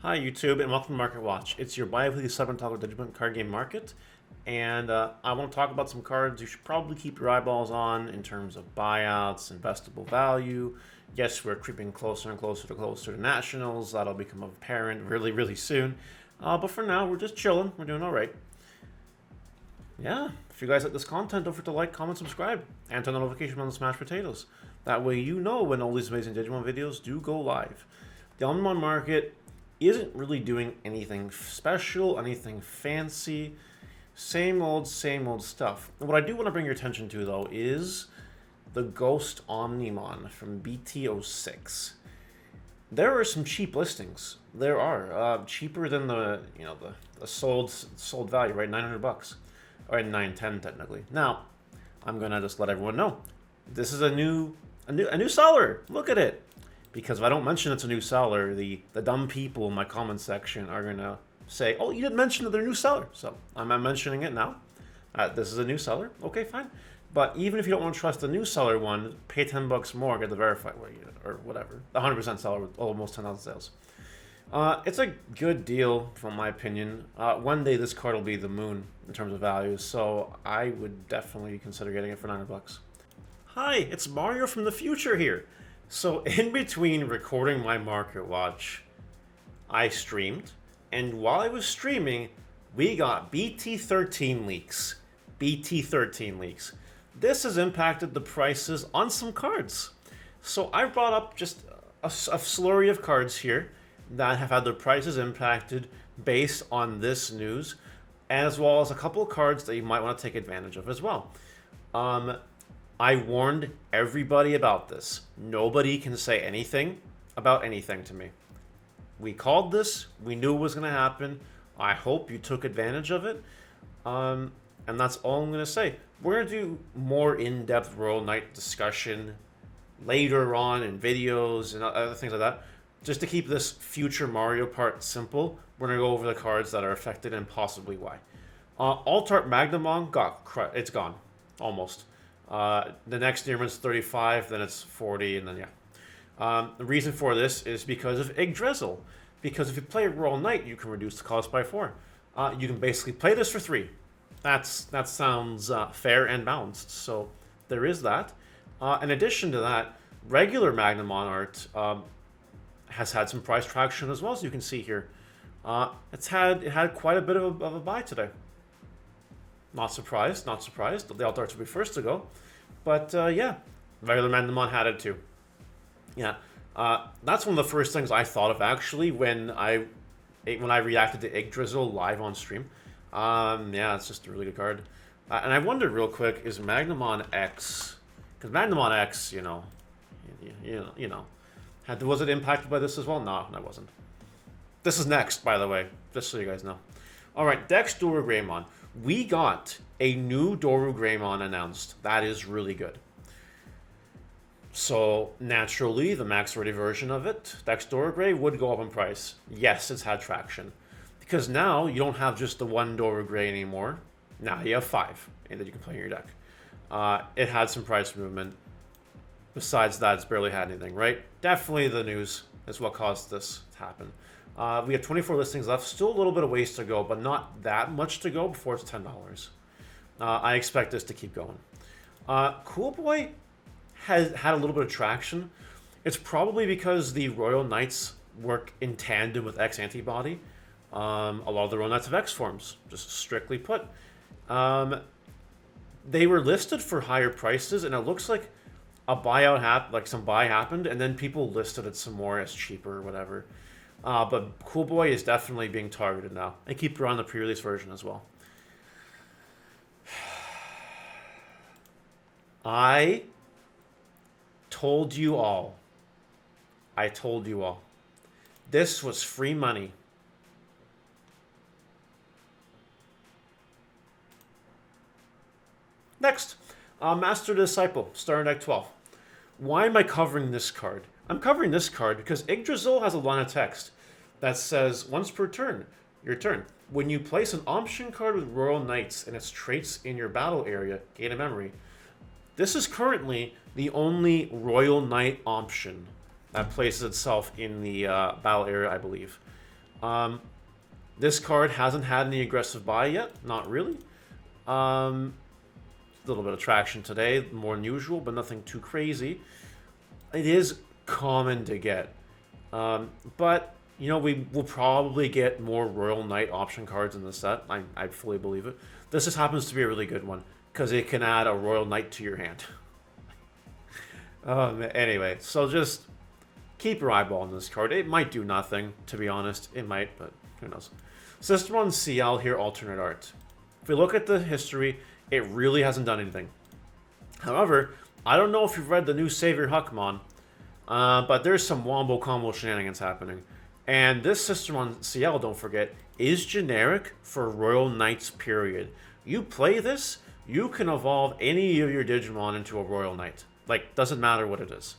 Hi YouTube and welcome to Market Watch. It's your bi-weekly sub talk with Digimon card game market, and I want to talk about some cards you should probably keep your eyeballs on in terms of buyouts, investable value. Yes, we're creeping closer and closer to nationals. That'll become apparent really soon. But for now, we're just chilling. We're doing all right. Yeah, if you guys like this content, don't forget to like, comment, subscribe, and turn the notification on the smashed potatoes. That way you know when all these amazing Digimon videos do go live. The Digimon market isn't really doing anything special, anything fancy. Same old stuff. What I do want to bring your attention to, though, is the Ghost Omnimon from BT06. There are some cheap listings. There are cheaper than the the sold value, right? 900 bucks, or 910 technically. Now, I'm gonna just let everyone know this is a new seller. Look at it. Because if I don't mention it's a new seller, the dumb people in my comment section are going to say, oh, you didn't mention that they're a new seller. So I'm mentioning it now. This is a new seller. Okay, fine. But even if you don't want to trust the new seller one, pay 10 bucks more, get the verified one, or whatever. The 100% seller with almost 10,000 sales. It's a good deal, from my opinion. One day this card will be the moon in terms of value, so I would definitely consider getting it for 900 bucks. Hi, it's Mario from the future here. So in between recording my market watch, I streamed, and while I was streaming, we got BT13 leaks. BT13 leaks. This has impacted the prices on some cards. So I brought up just a slurry of cards here that have had their prices impacted based on this news, as well as a couple of cards that you might want to take advantage of as well. I warned everybody about this. Nobody can say anything about anything to me. We called this. We knew it was going to happen. I hope you took advantage of it. And that's all I'm going to say. We're going to do more in-depth Royal Knight discussion later on in videos and other things like that. Just to keep this future Mario part simple, we're going to go over the cards that are affected and possibly why. Alt-Art Magnamon, it's gone. Almost. The next Nearman's 35, then it's 40, and then yeah. The reason for this is because of Yggdrasil. Because if you play Royal Knight, you can reduce the cost by 4. You can basically play this for 3. That sounds fair and balanced. So there is that. In addition to that, regular Magnamon art has had some price traction as well, as you can see here. It had quite a bit of a buy today. Not surprised. The alt arts will be first to go. But yeah, regular Magnamon had it too. Yeah, that's one of the first things I thought of actually when I reacted to Yggdrasil live on stream. Yeah, it's just a really good card. And I wondered real quick, is Magnamon X? Because Magnamon X, was it impacted by this as well? No, it wasn't. This is next, by the way, just so you guys know. All right, Dex Doru Greymon. We got a new Doru Greymon announced. That is really good. So, naturally, the max ready version of it, Dex Doru Grey, would go up in price. Yes, it's had traction. Because now, you don't have just the one Doru Grey anymore. Now you have 5 that you can play in your deck. It had some price movement. Besides that, it's barely had anything, right? Definitely the news is what caused this to happen. We have 24 listings left. Still a little bit of ways to go, but not that much to go before it's $10. I expect this to keep going. Cool Boy has had a little bit of traction. It's probably because the Royal Knights work in tandem with X Antibody. A lot of the Royal Knights have X forms, just strictly put. They were listed for higher prices, and it looks like a buyout happened, some buy happened, and then people listed it some more as cheaper or whatever. But Cool Boy is definitely being targeted now. And keep her on the pre-release version as well. I told you all. This was free money. Next, Master Disciple, starting deck 12. Why am I covering this card? I'm covering this card because Yggdrasil has a line of text that says, once per turn, your turn, when you place an option card with Royal Knights and its traits in your battle area, gain a memory. This is currently the only Royal Knight option that places itself in the battle area, I believe. This card hasn't had any aggressive buy yet. Not really. A little bit of traction today, more than usual, but nothing too crazy. It is common to get. But, you know, we will probably get more Royal Knight option cards in the set. I fully believe it. This just happens to be a really good one, because it can add a Royal Knight to your hand. Anyway, so just keep your eyeball on this card. It might do nothing, to be honest. It might, but who knows. System on CL here, alternate art. If we look at the history, it really hasn't done anything. However, I don't know if you've read the new Savior Huckmon, but there's some wombo combo shenanigans happening. And this system on CL, don't forget, is generic for Royal Knights, period. You play this, you can evolve any of your Digimon into a Royal Knight. Like, doesn't matter what it is.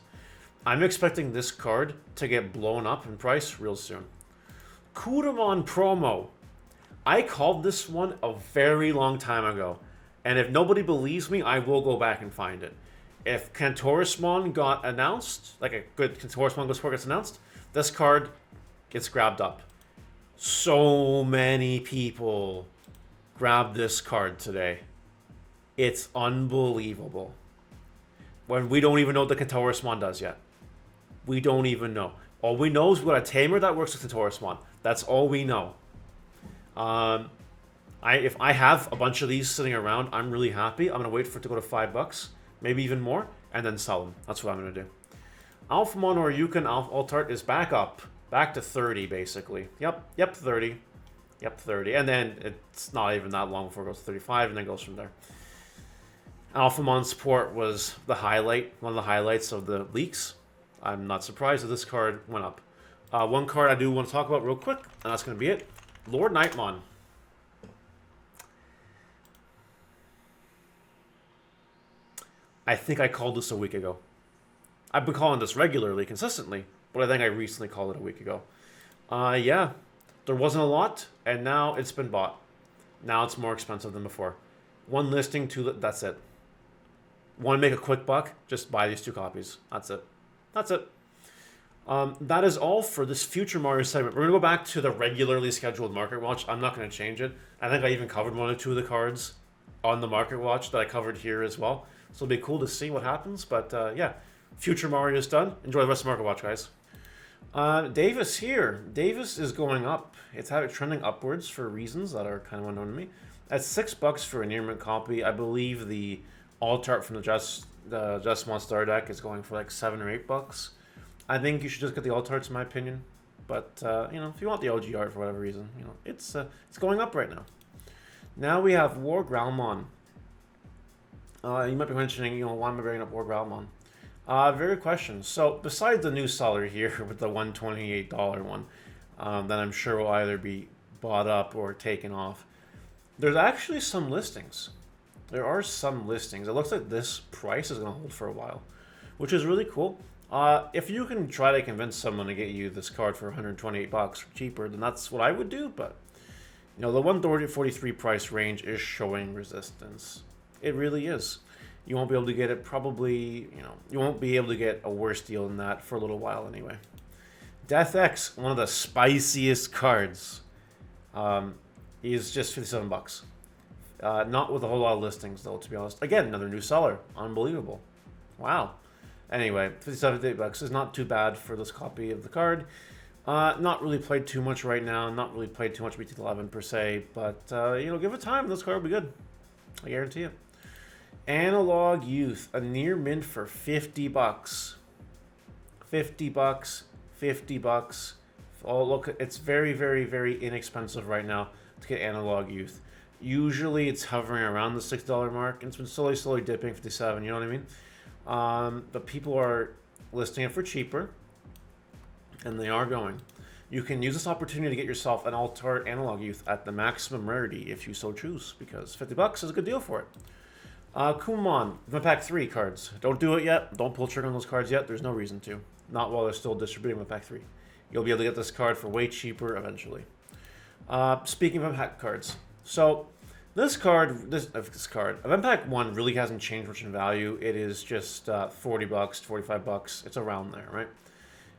I'm expecting this card to get blown up in price real soon. Kudamon promo. I called this one a very long time ago. And if nobody believes me, I will go back and find it. If Kantourismon got announced, like a good Kantourismon gets announced, this card gets grabbed up. So many people grabbed this card today. It's unbelievable. When we don't even know what the Kantourismon does yet. We don't even know. All we know is we got a tamer that works with Kantourismon. That's all we know. If I have a bunch of these sitting around, I'm really happy. I'm going to wait for it to go to $5, maybe even more, and then sell them. That's what I'm going to do. Alphamon or Yukon Altart is back up. Back to 30, basically. Yep, 30. Yep, 30. And then it's not even that long before it goes to 35, and then goes from there. Alphamon support was the highlight, one of the highlights of the leaks. I'm not surprised that this card went up. One card I do want to talk about real quick, and that's going to be it. Lord Nightmon. I think I called this a week ago. I've been calling this regularly, consistently, but I think I recently called it a week ago. Yeah, there wasn't a lot, and now it's been bought. Now it's more expensive than before. One listing, that's it. Want to make a quick buck? Just buy these 2 copies. That's it. That's it. That is all for this Future Mario segment. We're going to go back to the regularly scheduled Market Watch. I'm not going to change it. I think I even covered 1 or 2 of the cards on the Market Watch that I covered here as well. So it'll be cool to see what happens. But yeah, Future Mario is done. Enjoy the rest of Market Watch, guys. Davis here. Davis is going up. It's trending upwards for reasons that are kind of unknown to me. At $6 for a near mint copy, I believe the alt art from the Justmon Star deck is going for like $7 or $8. I think you should just get the alt arts, in my opinion. But you know, if you want the OG art for whatever reason, you know, it's going up right now. Now we have War Growlmon. You might be mentioning, you know, why am I bringing up War Growlmon? Very good question. So besides the new seller here with the $128 one, that I'm sure will either be bought up or taken off, there's actually some listings. There are some listings. It looks like this price is going to hold for a while, which is really cool. If you can try to convince someone to get you this card for $128 or cheaper, then that's what I would do. But you know, the 143 price range is showing resistance. It really is. You won't be able to get it probably, you know, you won't be able to get a worse deal than that for a little while anyway. Death X, one of the spiciest cards, is just $57. Not with a whole lot of listings though, to be honest. Again, another new seller. Unbelievable. Wow. Anyway, $57 is not too bad for this copy of the card. Not really played too much right now. Not really played too much BT13 per se, but you know, give it time. This card will be good. I guarantee it. Analog Youth, a near mint for $50. $50. Oh, look, it's very, very, very inexpensive right now to get Analog Youth. Usually it's hovering around the $6 mark, and it's been slowly dipping, 57, you know what I mean? But people are listing it for cheaper, and they are going. You can use this opportunity to get yourself an alt-art Analog Youth at the maximum rarity if you so choose, because $50 is a good deal for it. Kumon, Pack 3 cards. Don't do it yet. Don't pull trigger on those cards yet. There's no reason to. Not while they're still distributing Pack 3. You'll be able to get this card for way cheaper eventually. Speaking of pack cards, so this card, Event Pack 1 really hasn't changed much in value. It is just $40, $45. It's around there, right?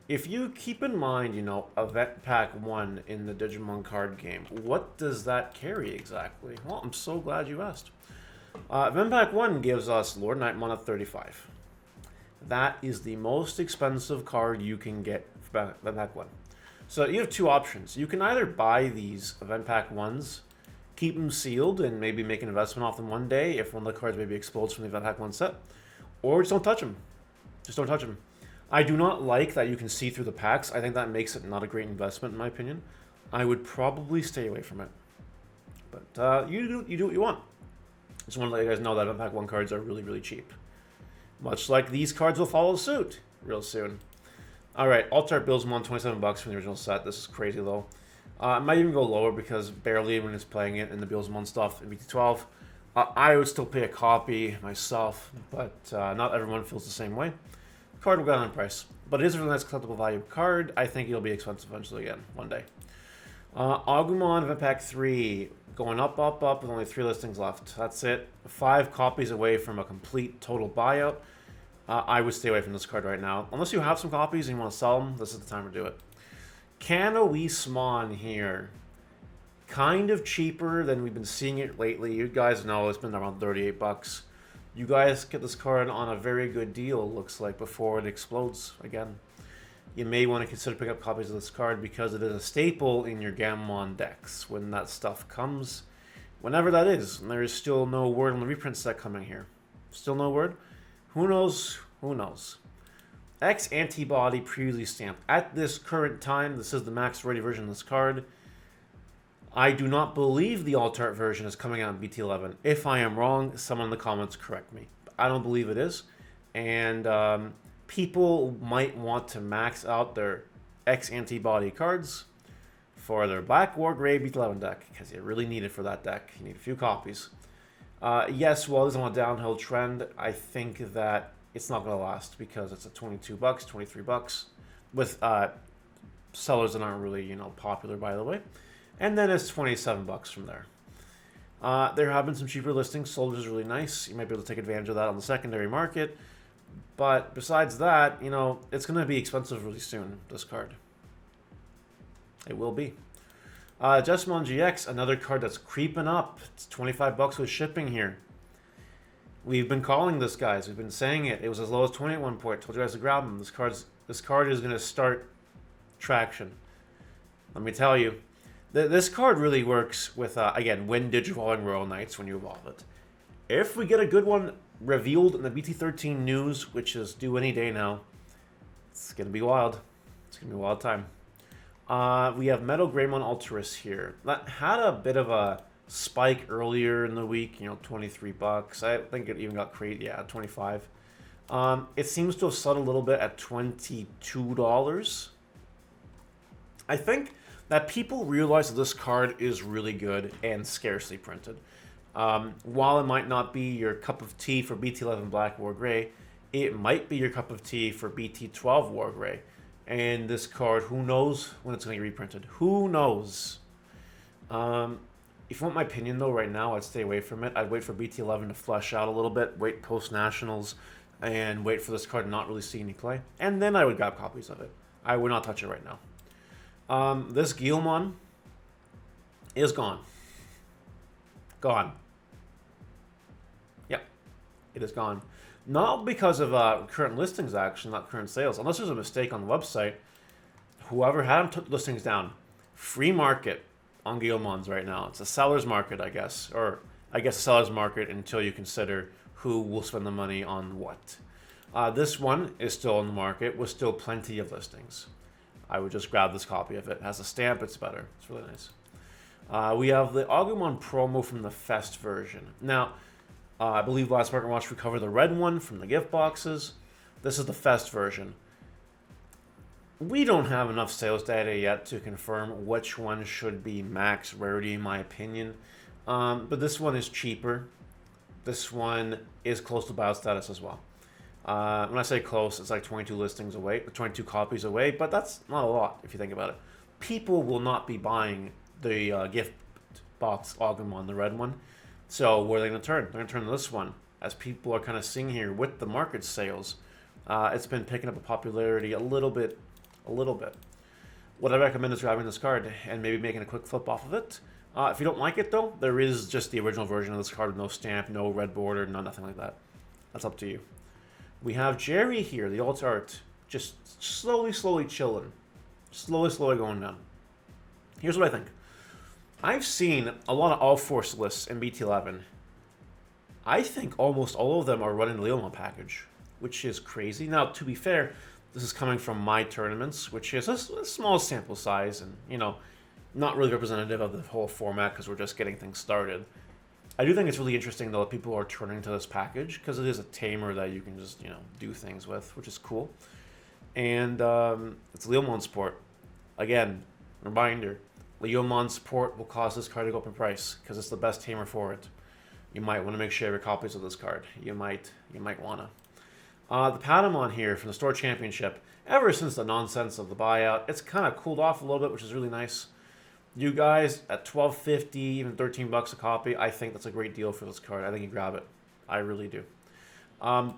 If you keep in mind, you know, Event Pack 1 in the Digimon card game, what does that carry exactly? Well, I'm so glad you asked. Event Pack 1 gives us Lord Nightmon at 35. That is the most expensive card you can get for Event Pack 1. So you have two options. You can either buy these Event Pack 1s, keep them sealed, and maybe make an investment off them one day if one of the cards maybe explodes from the Event Pack 1 set, or just don't touch them. Just don't touch them. I do not like that you can see through the packs. I think that makes it not a great investment, in my opinion. I would probably stay away from it. But you do what you want. Just want to let you guys know that Event Pack 1 cards are really, really cheap. Much like these cards will follow suit real soon. Alright, Alt-Art Billsmon, 27 bucks from the original set. This is crazy low. I might even go lower because barely when it's playing it in the Billsmon stuff in BT12. I would still pay a copy myself, but not everyone feels the same way. Card will go down in price, but it is a really nice collectible value card. I think it'll be expensive eventually again, one day. Agumon Event Pack 3, going up, with only 3 listings left. That's it. 5 copies away from a complete total buyout. I would stay away from this card right now. Unless you have some copies and you want to sell them, this is the time to do it. Kanoe Smon here. Kind of cheaper than we've been seeing it lately. You guys know it's been around 38 bucks. You guys get this card on a very good deal, looks like, before it explodes again. You may want to consider picking up copies of this card because it is a staple in your Gammon decks when that stuff comes. Whenever that is. And there is still no word on the reprint set coming here. Still no word? Who knows? Who knows? X Antibody previously stamped. At this current time, this is the max ready version of this card. I do not believe the Alt-Art version is coming out in BT11. If I am wrong, someone in the comments correct me. I don't believe it is. And people might want to max out their X Antibody cards for their Black War Gray BT11 deck, because you really need it for that deck. You need a few copies. Yes, while it's on a downhill trend, I think that it's not going to last because it's at 22 bucks, 23 bucks with sellers that aren't really, you know, popular, by the way. And then it's 27 bucks from there. There have been some cheaper listings. Soldiers is really nice. You might be able to take advantage of that on the secondary market. But besides that, you know, it's going to be expensive really soon, this card. It will be. Jessamon GX, another card that's creeping up. It's 25 bucks with shipping here. We've been calling this, guys. We've been saying it. It was as low as 20 at one point. Told you guys to grab them. This card is going to start traction. Let me tell you. This card really works with, again, when Digivolving Royal Knights, when you evolve it. If we get a good one revealed in the BT13 news, which is due any day now, it's going to be wild. It's going to be a wild time. We have Metal Greymon Alterus here. That had a bit of a spike earlier in the week, you know, 23 bucks. I think it even got created, yeah, 25. It seems to have settled a little bit at $22. I think that people realize that this card is really good and scarcely printed. While it might not be your cup of tea for BT11 Black War Gray, it might be your cup of tea for BT12 War Gray. And this card, who knows when it's going to be reprinted? Who knows? If you want my opinion, though, right now, I'd stay away from it. I'd wait for BT11 to flesh out a little bit, wait post-Nationals, and wait for this card to not really see any play. And then I would grab copies of it. I would not touch it right now. This Guilmon is gone. Gone. Yep, it is gone. Not because of current listings, actually, not current sales. Unless there's a mistake on the website. Whoever had them took listings down. Free market on Guilmons right now. It's a seller's market, I guess. Or, I guess a seller's market until you consider who will spend the money on what. This one is still on the market with still plenty of listings. I would just grab this copy of it. It has a stamp, it's better. It's really nice. We have the Agumon promo from the Fest version. Now, I believe last Market Watch we covered the red one from the gift boxes. This is the Fest version. We don't have enough sales data yet to confirm which one should be max rarity, in my opinion. But this one is cheaper. This one is close to buyout status as well. When I say close, it's like 22 listings away, 22 copies away, but that's not a lot if you think about it. People will not be buying the gift box Agumon, the red one. So where are they going to turn? They're going to turn to this one. As people are kind of seeing here with the market sales, it's been picking up a popularity a little bit a little bit. What I recommend is grabbing this card and maybe making a quick flip off of it. If you don't like it though, there is just the original version of this card with no stamp, no red border, no nothing like that. That's up to you. We have Jerry here, the alt art, just slowly chilling. Slowly going down. Here's what I think. I've seen a lot of all-force lists in BT11. I think almost all of them are running the Leomon package, which is crazy. Now, to be fair, this is coming from my tournaments, which is a small sample size and, you know, not really representative of the whole format because we're just getting things started. I do think it's really interesting, though, that people are turning to this package because it is a tamer that you can just, you know, do things with, which is cool. And it's Leomon support. Again, reminder, Leomon support will cause this card to go up in price because it's the best tamer for it. You might want to make sure you have copies of this card. You might wanna. The Patamon here from the Store Championship, ever since the nonsense of the buyout, it's kind of cooled off a little bit, which is really nice. You guys, at $12.50, even $13 a copy, I think that's a great deal for this card. I think you grab it. I really do.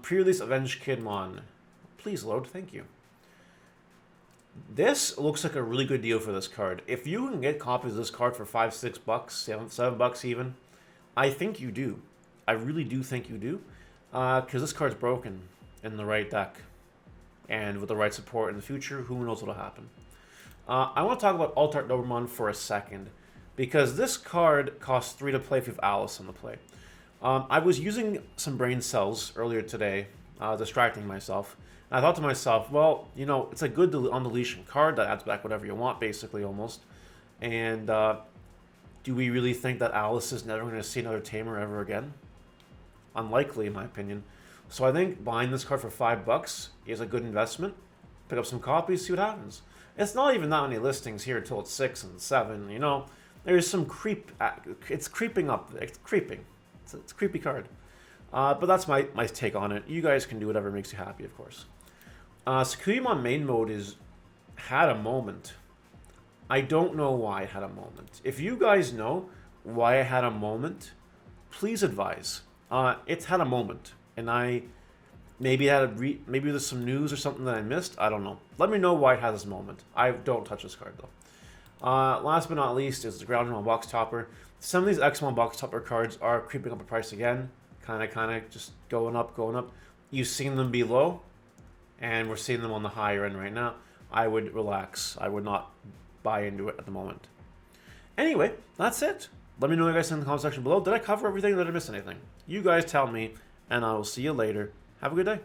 Pre-release Avenged Kidmon. Please load, thank you. This looks like a really good deal for this card. If you can get copies of this card for $5, $6, $7 even, I think you do. I really do think you do. Because this card's broken in the right deck. And with the right support in the future, who knows what'll happen. I want to talk about Alt Art Doberman for a second. Because this card costs 3 to play if you have Alice on the play. I was using some brain cells earlier today, distracting myself. And I thought to myself, well, you know, it's a good on-deletion card that adds back whatever you want, basically, almost. And do we really think that Alice is never going to see another tamer ever again? Unlikely, in my opinion. So I think buying this card for $5 is a good investment. Pick up some copies, see what happens. It's not even that many listings here until it's 6 and 7, you know. There's some creep. It's creeping up. It's creeping. It's a creepy card. But that's my take on it. You guys can do whatever makes you happy, of course. Sakuyamon main mode had a moment. I don't know why it had a moment. If you guys know why it had a moment, please advise. It's had a moment, and maybe there's some news or something that I missed. I don't know. Let me know why it has this moment. I don't touch this card though. Last but not least is the Groundmon Box Topper. Some of these Xmon Box Topper cards are creeping up in price again. Kind of just going up. You've seen them be low, and we're seeing them on the higher end right now. I would relax. I would not buy into it at the moment. Anyway, that's it. Let me know what you guys think in the comment section below. Did I cover everything? Did I miss anything? You guys tell me, and I will see you later. Have a good day.